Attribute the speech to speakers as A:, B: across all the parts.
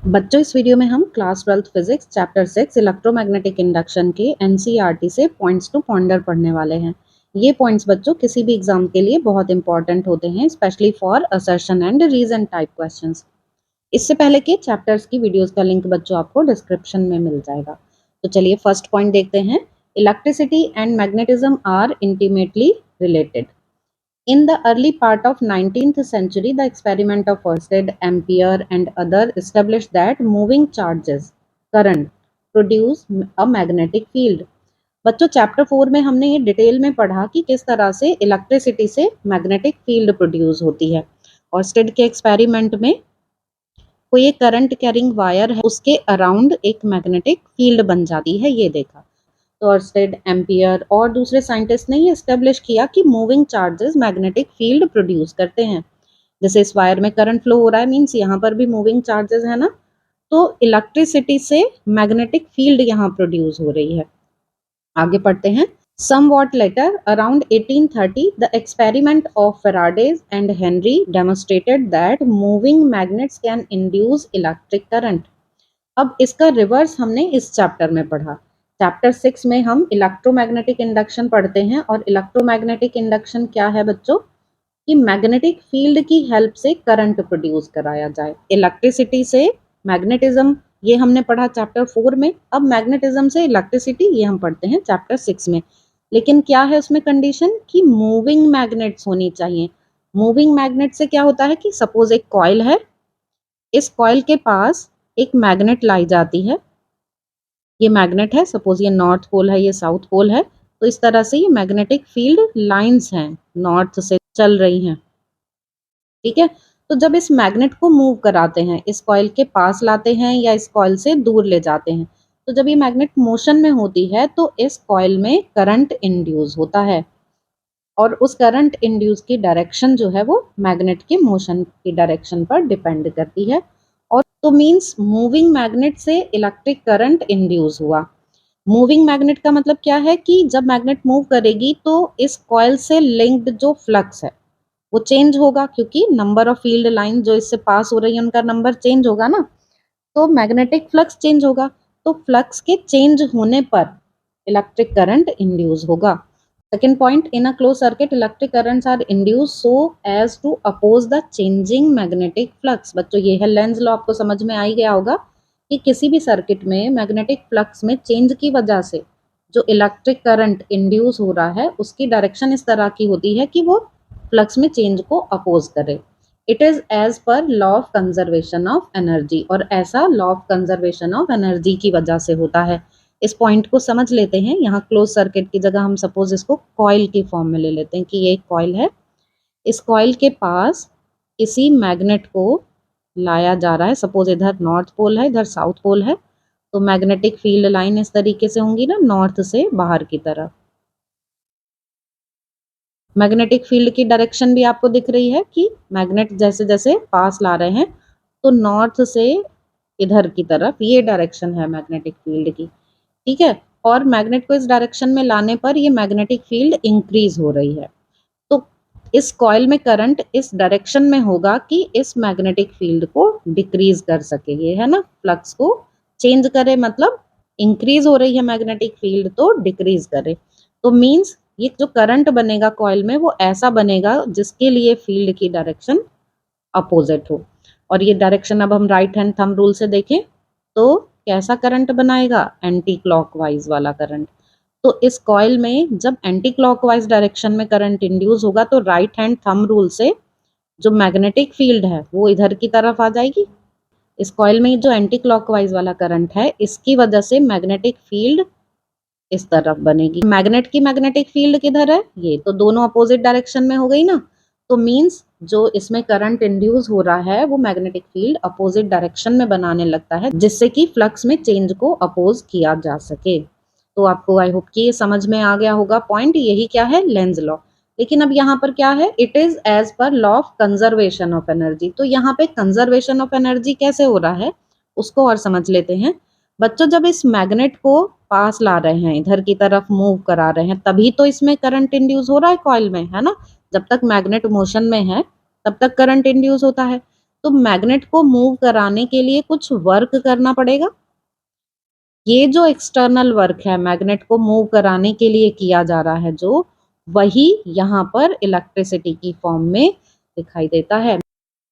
A: बच्चों, इस वीडियो में हम class 12th physics chapter 6 electromagnetic induction के एनसीईआरटी से पॉइंट्स टू पॉन्डर पढ़ने वाले हैं। ये पॉइंट्स बच्चों किसी भी एग्जाम के लिए बहुत इंपॉर्टेंट होते हैं, specially for assertion and reason type questions. इससे पहले के चैप्टर्स की वीडियोस का लिंक बच्चों आपको डिस्क्रिप्शन में मिल जाएगा। तो चलिए फर्स्ट पॉइंट देखते हैं। Electricity and magnetism are intimately related. In the early part of 19th century, the experiment of Ørsted, Ampere and others established that moving charges, current, produce a magnetic field. बच्चों chapter 4 में हमने ये detail में पढ़ा कि किस तरह से इलेक्ट्रिसिटी से मैग्नेटिक फील्ड प्रोड्यूस होती है। ऑर्स्टेड के एक्सपेरिमेंट में कोई एक करंट कैरिंग वायर है, उसके अराउंड एक मैग्नेटिक फील्ड बन जाती है, ये देखा। तो ऑर्स्टेड, एम्पियर और दूसरे साइंटिस्ट ने ये एस्टेब्लिश किया कि moving charges magnetic field produce करते हैं। जैसे इस वायर में करंट फ्लो हो रहा है, मींस यहाँ पर भी मूविंग चार्जेस है ना, तो इलेक्ट्रिसिटी से मैग्नेटिक फील्ड यहाँ प्रोड्यूस हो रही है। आगे पढ़ते हैं। Somewhat later, around 1830, the experiment of Faraday and Henry demonstrated that moving magnets can induce electric current. अब इसका रिवर्स हमने इस चैप्टर में पढ़ा। चैप्टर 6 में हम इलेक्ट्रोमैग्नेटिक इंडक्शन पढ़ते हैं, और इलेक्ट्रोमैग्नेटिक इंडक्शन क्या है बच्चों, कि मैग्नेटिक फील्ड की हेल्प से करंट प्रोड्यूस कराया जाए। इलेक्ट्रिसिटी से मैग्नेटिज्म, ये हमने पढ़ा चैप्टर 4 में। अब मैग्नेटिज्म से इलेक्ट्रिसिटी, ये हम पढ़ते हैं चैप्टर 6 में। लेकिन क्या है उसमें कंडीशन, कि मूविंग मैग्नेट्स होनी चाहिए। मूविंग मैग्नेट से क्या होता है कि सपोज एक कॉइल है, इस कॉइल के पास एक मैग्नेट लाई जाती है। ये मैग्नेट है, सपोज ये नॉर्थ पोल है, ये साउथ पोल है। तो इस तरह से ये मैग्नेटिक फील्ड लाइंस हैं, नॉर्थ से चल रही हैं, ठीक है। तो जब इस मैग्नेट को मूव कराते हैं, इस कॉइल के पास लाते हैं या इस कॉइल से दूर ले जाते हैं, तो जब ये मैग्नेट मोशन में होती है तो इस कॉइल में करंट इंड्यूस होता है, और उस करंट इंड्यूस की डायरेक्शन जो है वो मैग्नेट के मोशन की डायरेक्शन पर डिपेंड करती है। और तो मींस मूविंग मैग्नेट से इलेक्ट्रिक करंट इंड्यूस हुआ। मूविंग मैग्नेट का मतलब क्या है, कि जब मैग्नेट मूव करेगी तो इस कॉइल से लिंक्ड जो फ्लक्स है वो चेंज होगा, क्योंकि नंबर ऑफ फील्ड लाइन जो इससे पास हो रही है उनका नंबर चेंज होगा ना, तो मैग्नेटिक फ्लक्स चेंज होगा। तो फ्लक्स के चेंज होने पर इलेक्ट्रिक करंट इंड्यूस होगा। Second point, in a close circuit electric currents are induce so as to oppose the changing magnetic flux. बच्चों ये है लेंज लॉ, आपको समझ में आ ही गया होगा कि किसी भी सर्किट में मैग्नेटिक फ्लक्स में चेंज की वजह से जो इलेक्ट्रिक करंट इंड्यूस हो रहा है उसकी डायरेक्शन इस तरह की होती है कि वो फ्लक्स में चेंज को अपोज करे। It is as per law of conservation of energy, और ऐसा law of conservation of energy की वजह से होता है। इस पॉइंट को समझ लेते हैं। यहाँ क्लोज सर्किट की जगह हम सपोज इसको कॉइल की फॉर्म में ले लेते हैं कि ये एक कॉइल है। इस कॉइल के पास किसी मैग्नेट को लाया जा रहा है, सपोज इधर नॉर्थ पोल है, इधर साउथ पोल है, तो मैग्नेटिक फील्ड लाइन इस तरीके से होंगी ना, नॉर्थ से बाहर की तरफ। मैग्नेटिक फील्ड की डायरेक्शन भी आपको दिख रही है कि मैग्नेट जैसे जैसे पास ला रहे हैं, तो नॉर्थ से इधर की तरफ ये डायरेक्शन है मैग्नेटिक फील्ड की, ठीक है। और मैग्नेट को इस डायरेक्शन में लाने पर ये मैग्नेटिक फील्ड इंक्रीज हो रही है। तो इस कॉइल में करंट इस डायरेक्शन में होगा कि इस मैग्नेटिक फील्ड को डिक्रीज कर सके, ये है ना, फ्लक्स को चेंज करे, मतलब इंक्रीज हो रही है मैग्नेटिक फील्ड तो डिक्रीज करे। तो मींस ये जो करंट बनेगा कॉइल में वो ऐसा बनेगा जिसके लिए फील्ड की डायरेक्शन अपोजिट हो। और ये डायरेक्शन अब हम राइट हैंड थंब रूल से देखें तो कैसा करंट बनाएगा, एंटी क्लॉकवाइज वाला करंट। तो इस कॉइल में जब एंटी क्लॉकवाइज डायरेक्शन में करंट इंड्यूस होगा तो राइट हैंड थंब रूल से जो मैग्नेटिक फील्ड है वो इधर की तरफ आ जाएगी। इस कॉइल में जो एंटी क्लॉकवाइज वाला करंट है इसकी वजह से मैग्नेटिक फील्ड इस तरफ बनेगी। मैग्नेट की मैग्नेटिक फील्ड किधर है, ये तो दोनों अपोजिट डायरेक्शन में हो गई ना। तो मींस जो इसमें करंट इंड्यूस हो रहा है वो मैग्नेटिक फील्ड अपोजिट डायरेक्शन में बनाने लगता है, जिससे कि फ्लक्स में चेंज को अपोज किया जा सके। तो आपको आई होप कि ये समझ में आ गया होगा पॉइंट, यही क्या है, लेंज लॉ। लेकिन अब यहाँ पर क्या है, it is as per law of conservation of energy. तो यहाँ पे कंजर्वेशन ऑफ एनर्जी कैसे हो रहा है उसको और समझ लेते हैं। बच्चों जब इस मैग्नेट को पास ला रहे हैं, इधर की तरफ मूव करा रहे हैं, तभी तो इसमें करंट इंड्यूस हो रहा है कॉइल में, है ना। जब तक मैग्नेट मोशन में है तब तक करंट इंड्यूस होता है। तो मैग्नेट को मूव कराने के लिए कुछ वर्क करना पड़ेगा। ये जो एक्सटर्नल वर्क है मैग्नेट को मूव कराने के लिए किया जा रहा है जो, वही यहाँ पर इलेक्ट्रिसिटी की फॉर्म में दिखाई देता है।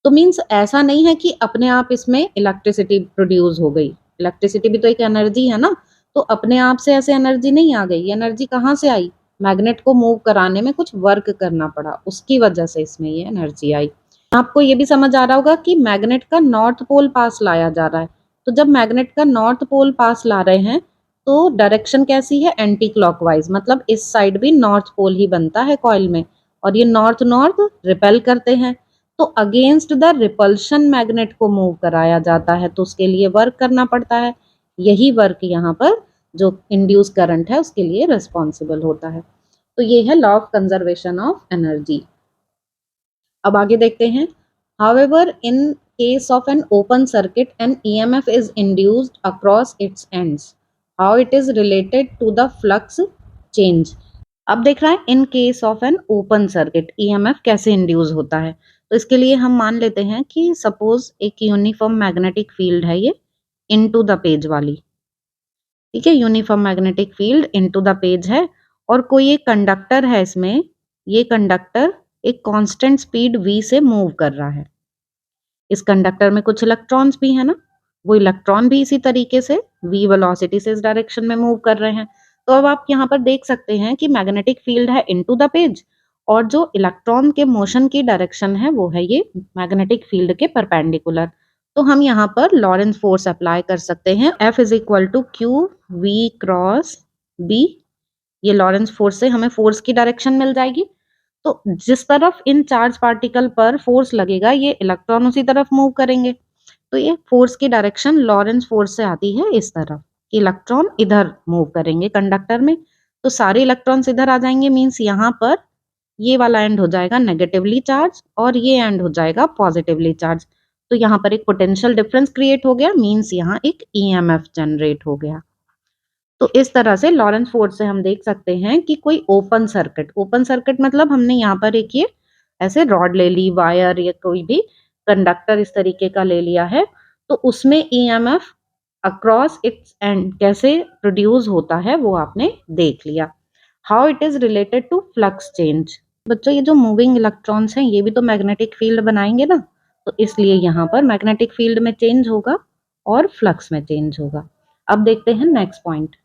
A: तो मीन्स ऐसा नहीं है कि अपने आप इसमें इलेक्ट्रिसिटी प्रोड्यूस हो गई। इलेक्ट्रिसिटी भी तो एक एनर्जी है ना, तो अपने आप से ऐसे एनर्जी नहीं आ गई। ये एनर्जी कहाँ से आई? मैग्नेट को मूव कराने में कुछ वर्क करना पड़ा, उसकी वजह से इसमें ये एनर्जी आई। आपको ये भी समझ आ रहा होगा कि मैग्नेट का नॉर्थ पोल पास लाया जा रहा है। तो जब मैग्नेट का नॉर्थ पोल पास ला रहे हैं तो डायरेक्शन कैसी है? एंटी क्लॉकवाइज, मतलब इस साइड भी नॉर्थ पोल ही बनता है कॉइल में, और ये नॉर्थ नॉर्थ रिपेल करते हैं। तो अगेंस्ट द रिपल्शन मैग्नेट को मूव कराया जाता है, तो उसके लिए वर्क करना पड़ता है। यही वर्क यहाँ पर जो इंड्यूस करंट है उसके लिए रिस्पॉन्सिबल होता है। तो ये है law of conservation of energy. अब आगे देखते हैं। However, in case of an open circuit, an EMF is induced across its ends. How it is related to the flux change? अब देख रहा है in case of an open circuit EMF कैसे induce होता है। तो इसके लिए हम मान लेते हैं कि सपोज एक यूनिफॉर्म मैग्नेटिक फील्ड है ये इनटू द पेज वाली, ठीक है, uniform magnetic field into the page है, और कोई एक कंडक्टर है इसमें, ये कंडक्टर एक कांस्टेंट स्पीड v से मूव कर रहा है। इस कंडक्टर में कुछ इलेक्ट्रॉन्स भी है ना, वो इलेक्ट्रॉन भी इसी तरीके से v वेलोसिटी से इस डायरेक्शन में मूव कर रहे हैं। तो अब आप यहाँ पर देख सकते हैं कि मैग्नेटिक फील्ड है इनटू द पेज, और जो इलेक्ट्रॉन के मोशन की डायरेक्शन है वो है ये मैग्नेटिक फील्ड के परपेंडिकुलर। तो हम यहाँ पर लॉरेंस फोर्स अप्लाई कर सकते हैं, F is equal to Q V cross B. ये लॉरेंस फोर्स से हमें फोर्स की डायरेक्शन मिल जाएगी। तो जिस तरफ इन चार्ज पार्टिकल पर फोर्स लगेगा ये इलेक्ट्रॉन उसी तरफ मूव करेंगे। तो ये फोर्स की डायरेक्शन लॉरेंस फोर्स से आती है इस तरफ, इलेक्ट्रॉन इधर मूव करेंगे कंडक्टर में, तो सारे इलेक्ट्रॉन्स इधर आ जाएंगे। मींस यहाँ पर ये वाला एंड हो जाएगा नेगेटिवली चार्ज और ये एंड हो जाएगा पॉजिटिवली चार्ज। तो यहाँ पर एक पोटेंशियल डिफरेंस क्रिएट हो गया, मींस यहाँ एक ईएमएफ जनरेट हो गया। तो इस तरह से लॉरेंस फोर्स से हम देख सकते हैं कि कोई ओपन सर्किट मतलब हमने यहाँ पर एक ये ऐसे रॉड ले ली, वायर या कोई भी कंडक्टर इस तरीके का ले लिया है, तो उसमें ईएमएफ अक्रॉस इट्स एंड कैसे प्रोड्यूस होता है वो आपने देख लिया। How it is related to flux change. बच्चों ये जो मूविंग इलेक्ट्रॉन्स हैं ये भी तो मैग्नेटिक फील्ड बनाएंगे ना, तो इसलिए यहाँ पर मैग्नेटिक फील्ड में चेंज होगा और फ्लक्स में चेंज होगा। अब देखते हैं next point.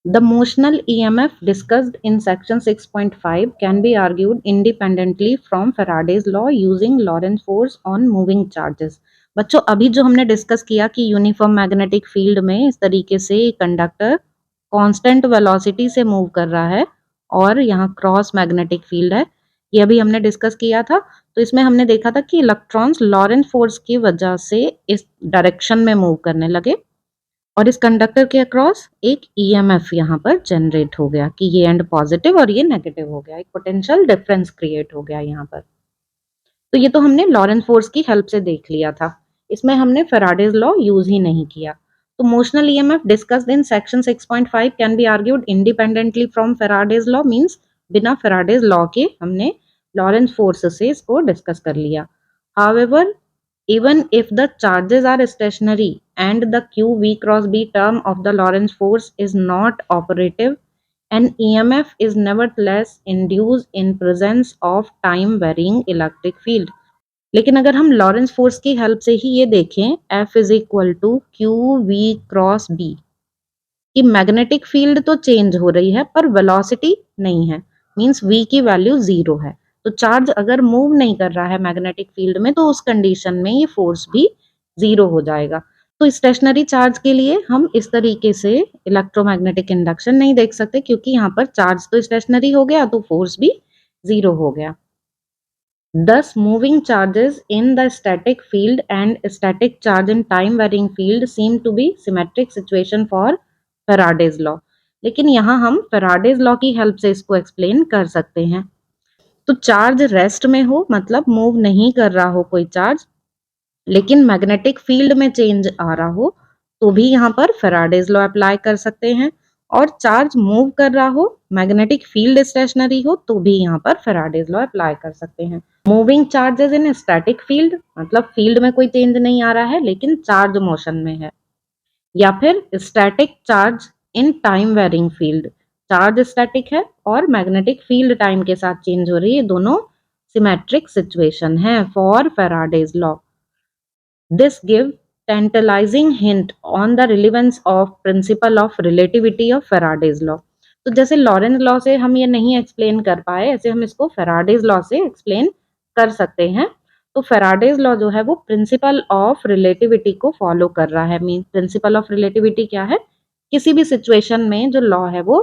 A: The motional EMF discussed in section 6.5 can be argued independently from Faraday's law using Lorentz force on moving charges. बच्चों अभी जो हमने डिस्कस किया कि यूनिफॉर्म मैग्नेटिक फील्ड में इस तरीके से कंडक्टर कांस्टेंट वेलोसिटी से मूव कर रहा है और यहाँ क्रॉस मैग्नेटिक फील्ड है, ये अभी हमने डिस्कस किया था। तो इसमें हमने देखा था कि इलेक्ट्रॉन्स लॉरेंस फोर्स की वजह से इस डायरेक्शन में मूव करने लगे और इस कंडक्टर के अक्रॉस एक ईएमएफ यहाँ पर जनरेट हो गया कि ये एंड पॉजिटिव और ये नेगेटिव हो गया, एक पोटेंशियल डिफरेंस क्रिएट हो गया यहाँ पर। तो ये तो हमने लॉरेंस फोर्स की हेल्प से देख लिया था, इसमें हमने फैराडेज लॉ यूज ही नहीं किया। तो motional EMF discussed in section 6.5 can be argued independently from Faraday's law, means बिना फैराडेज लॉ के हमने लॉरेंस फोर्स से इसको डिस्कस कर लिया। However even if the charges are stationary and the q v cross b term of the Lorentz force is not operative, an EMF is nevertheless induced in presence of time varying electric field. लेकिन अगर हम Lawrence force की help से ही ये देखें F is equal to Q V cross B, कि magnetic field तो change हो रही है पर वेलोसिटी नहीं है, मींस v की वैल्यू 0 है। तो चार्ज अगर मूव नहीं कर रहा है मैग्नेटिक फील्ड में तो उस कंडीशन में ये फोर्स भी 0 हो जाएगा। तो स्टेशनरी चार्ज के लिए हम इस तरीके से इलेक्ट्रोमैग्नेटिक इंडक्शन नहीं देख सकते, क्योंकि यहाँ पर चार्ज तो स्टेशनरी हो गया तो फोर्स भी 0 हो गया। Thus, moving charges in the static field and static charge in time varying field seem to be symmetric situation for Faraday's law. लेकिन यहाँ हम Faraday's law की हेल्प से इसको एक्सप्लेन कर सकते हैं। तो चार्ज रेस्ट में हो मतलब मूव नहीं कर रहा हो कोई चार्ज, लेकिन मैग्नेटिक फील्ड में चेंज आ रहा हो तो भी यहाँ पर फैराडेज लॉ अप्लाई कर सकते हैं, और चार्ज मूव कर रहा हो मैग्नेटिक फील्ड स्टेशनरी हो तो भी यहाँ पर फैराडेज लॉ अप्लाई कर सकते हैं। मूविंग चार्जेस इन स्टैटिक फील्ड, मतलब फील्ड में कोई चेंज नहीं आ रहा है लेकिन चार्ज मोशन में है। या फिर static charge in time varying field, charge static है और मैग्नेटिक फील्ड टाइम के साथ चेंज हो रही है, दोनों सिमेट्रिक सिचुएशन है for Faraday's law. This give tantalizing hint on the relevance of principle of relativity of Faraday's law। तो जैसे लॉरेंज लॉ से हम ये नहीं एक्सप्लेन कर पाए, ऐसे हम इसको फेराडेज लॉ से एक्सप्लेन कर सकते हैं। तो फेराडेज लॉ जो है वो प्रिंसिपल ऑफ रिलेटिविटी को फॉलो कर रहा है। मीन प्रिंसिपल ऑफ रिलेटिविटी क्या है? किसी भी सिचुएशन में जो लॉ है वो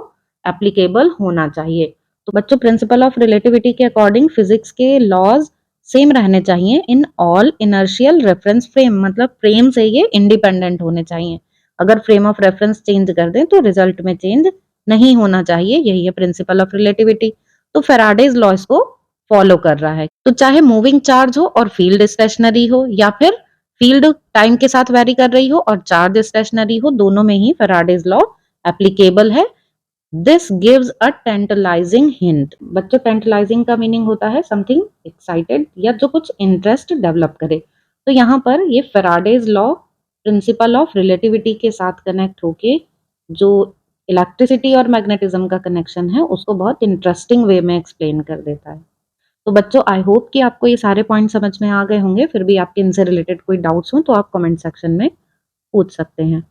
A: एप्लीकेबल होना चाहिए। तो बच्चों प्रिंसिपल ऑफ रिलेटिविटी के अकॉर्डिंग फिजिक्स के लॉज सेम रहने चाहिए in all inertial reference frame, मतलब फ्रेम से ये इंडिपेंडेंट होने चाहिए। अगर फ्रेम ऑफ रेफरेंस चेंज कर दें तो रिजल्ट में चेंज नहीं होना चाहिए, यही है प्रिंसिपल ऑफ रिलेटिविटी। तो फेराडेज लॉ इसको फॉलो कर रहा है। तो चाहे मूविंग चार्ज हो और फील्ड स्टेशनरी हो, या फिर फील्ड टाइम के साथ वेरी कर रही हो और चार्ज स्टेशनरी हो, दोनों में ही फेराडेज लॉ एप्लीकेबल है। This gives a tantalising hint. बच्चों टेंटलाइजिंग का मीनिंग होता है समथिंग एक्साइटेड या जो कुछ इंटरेस्ट डेवलप करे। तो यहाँ पर ये Faraday's law principle of relativity के साथ कनेक्ट होके जो इलेक्ट्रिसिटी और मैग्नेटिज्म का कनेक्शन है उसको बहुत इंटरेस्टिंग वे में एक्सप्लेन कर देता है। तो बच्चों आई होप कि आपको ये सारे पॉइंट समझ में आ गए होंगे। फिर भी आपके इनसे रिलेटेड कोई डाउट्स हो तो आप कमेंट सेक्शन में पूछ सकते हैं।